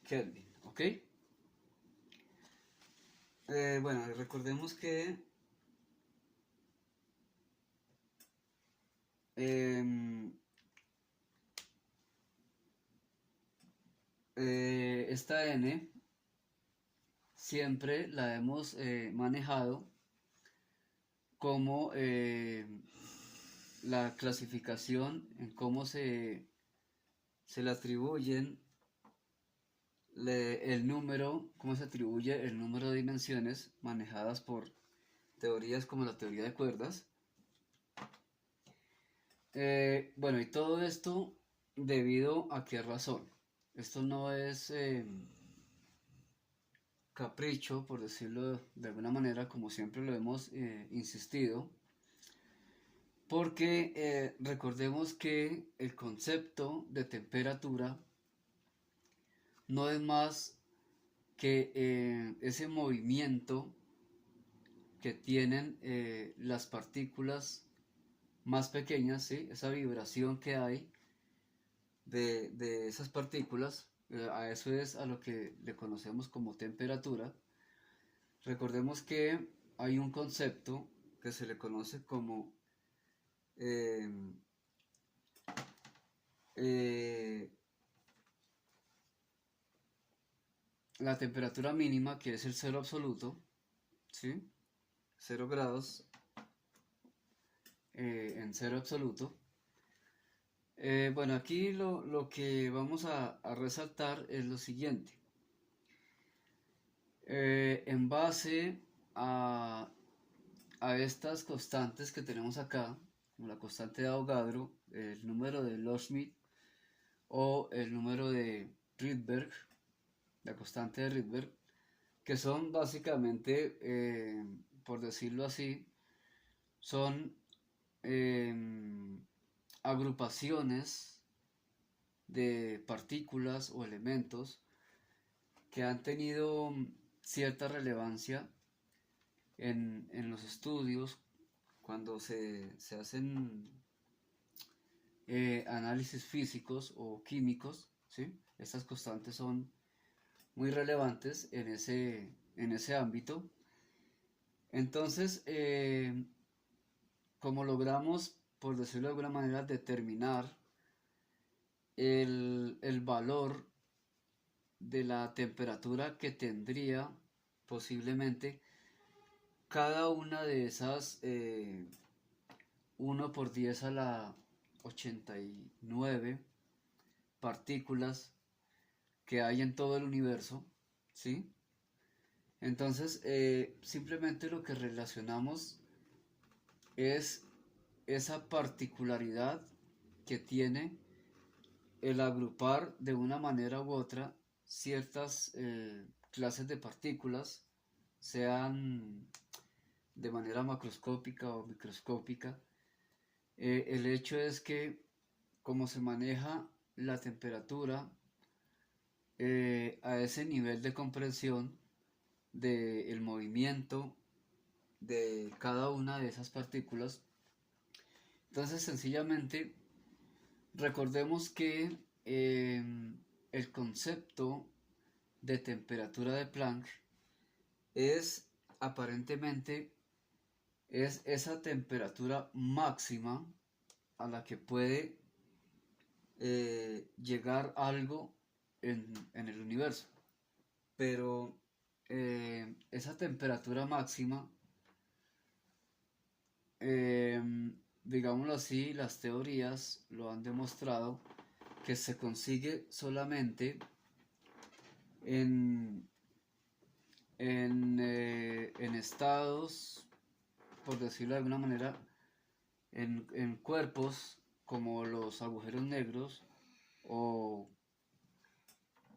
Kelvin, ¿ok? Bueno, recordemos que esta n siempre la hemos manejado como la clasificación en cómo se le atribuyen el número, cómo se atribuye el número de dimensiones manejadas por teorías como la teoría de cuerdas. Bueno, y todo esto debido a qué razón. Esto no es capricho, por decirlo de alguna manera, como siempre lo hemos insistido, porque recordemos que el concepto de temperatura no es más que ese movimiento que tienen las partículas más pequeñas, ¿sí? Esa vibración que hay de esas partículas, a eso es a lo que le conocemos como temperatura. Recordemos que hay un concepto que se le conoce como la temperatura mínima, que es el cero absoluto, ¿sí? 0 grados en cero absoluto. Bueno, aquí lo que vamos a resaltar es lo siguiente. En base a estas constantes que tenemos acá, como la constante de Avogadro, el número de Loschmidt o el número de Rydberg, la constante de Rydberg, que son básicamente, por decirlo así, son agrupaciones de partículas o elementos que han tenido cierta relevancia en los estudios cuando se hacen análisis físicos o químicos, ¿sí? Estas constantes son muy relevantes en ese ámbito. Entonces, como logramos, por decirlo de alguna manera, determinar el valor de la temperatura que tendría posiblemente cada una de esas 1 por 10 a la 89 partículas que hay en todo el universo, ¿sí? Entonces, simplemente lo que relacionamos es esa particularidad que tiene el agrupar de una manera u otra ciertas clases de partículas, sean de manera macroscópica o microscópica. El hecho es que como se maneja la temperatura a ese nivel de comprensión del movimiento de cada una de esas partículas, entonces sencillamente recordemos que el concepto de temperatura de Planck es aparentemente es esa temperatura máxima a la que puede llegar algo en el universo. Pero esa temperatura máxima, eh, digámoslo así, las teorías lo han demostrado que se consigue solamente en, en estados, por decirlo de alguna manera, en cuerpos como los agujeros negros, o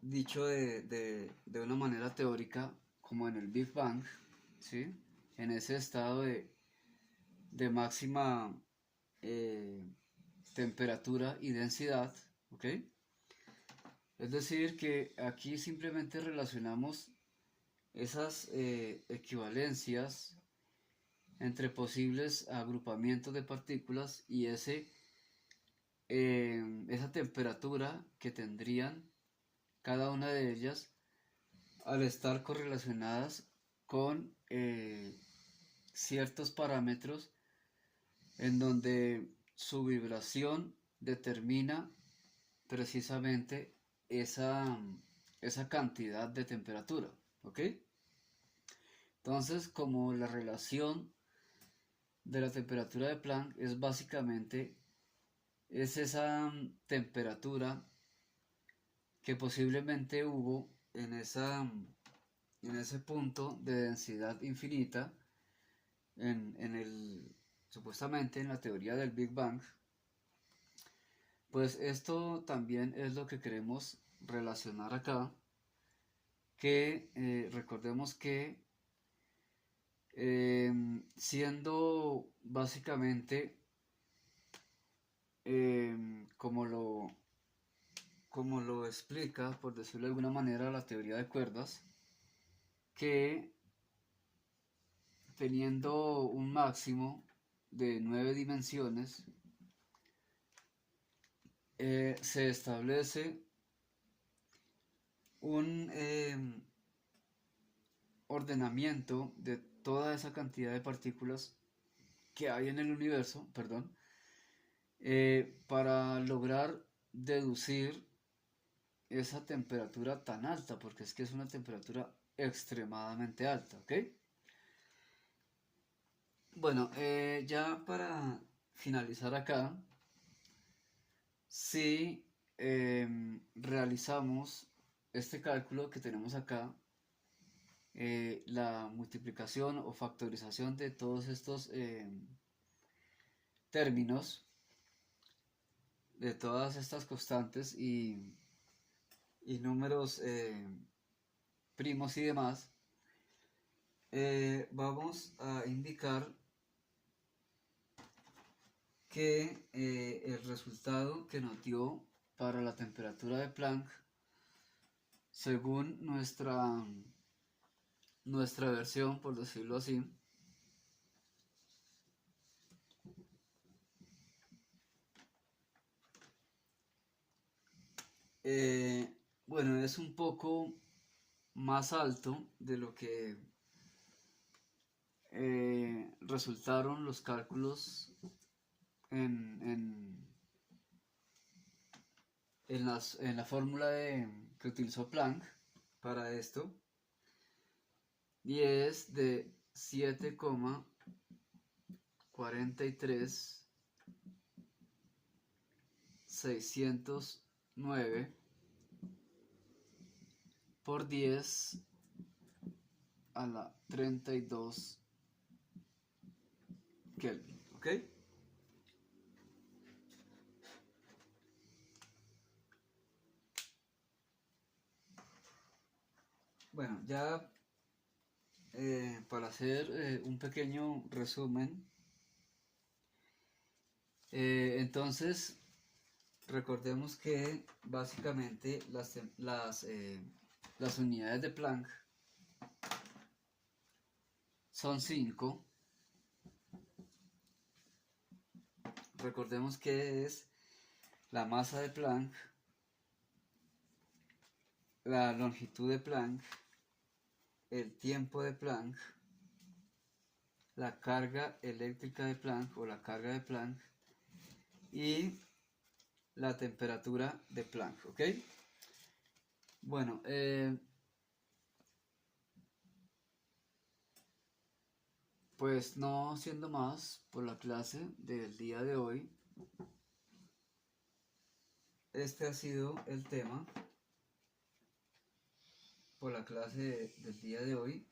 dicho de una manera teórica, como en el Big Bang, ¿sí? En ese estado de máxima temperatura y densidad, ¿ok? Es decir, que aquí simplemente relacionamos esas equivalencias entre posibles agrupamientos de partículas y esa temperatura que tendrían cada una de ellas al estar correlacionadas con ciertos parámetros en donde su vibración determina precisamente esa cantidad de temperatura, ¿ok? Entonces, como la relación de la temperatura de Planck es básicamente es esa temperatura que posiblemente hubo en ese punto de densidad infinita supuestamente en la teoría del Big Bang, pues esto también es lo que queremos relacionar acá, que recordemos que siendo básicamente como como lo explica, por decirlo de alguna manera, la teoría de cuerdas, que teniendo un máximo de 9 dimensiones, se establece un ordenamiento de toda esa cantidad de partículas que hay en el universo, perdón, para lograr deducir esa temperatura tan alta, porque es que es una temperatura extremadamente alta, ¿ok? Bueno, ya para finalizar acá, si realizamos este cálculo que tenemos acá, la multiplicación o factorización de todos estos términos, de todas estas constantes y números primos y demás, vamos a indicar que el resultado que nos dio para la temperatura de Planck, según nuestra versión, por decirlo así, bueno, es un poco más alto de lo que resultaron los cálculos en, en, en la fórmula que utilizó Planck para esto, y es de 7,43609 por 10 a la 32 Kelvin, ¿ok? Bueno, ya para hacer un pequeño resumen, entonces recordemos que básicamente las unidades de Planck son 5. Recordemos que es la masa de Planck, la longitud de Planck, el tiempo de Planck, la carga eléctrica de Planck o la carga de Planck y la temperatura de Planck, ¿ok? Bueno, pues no siendo más por la clase del día de hoy, este ha sido el tema por la clase del día de hoy.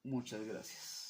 Muchas gracias.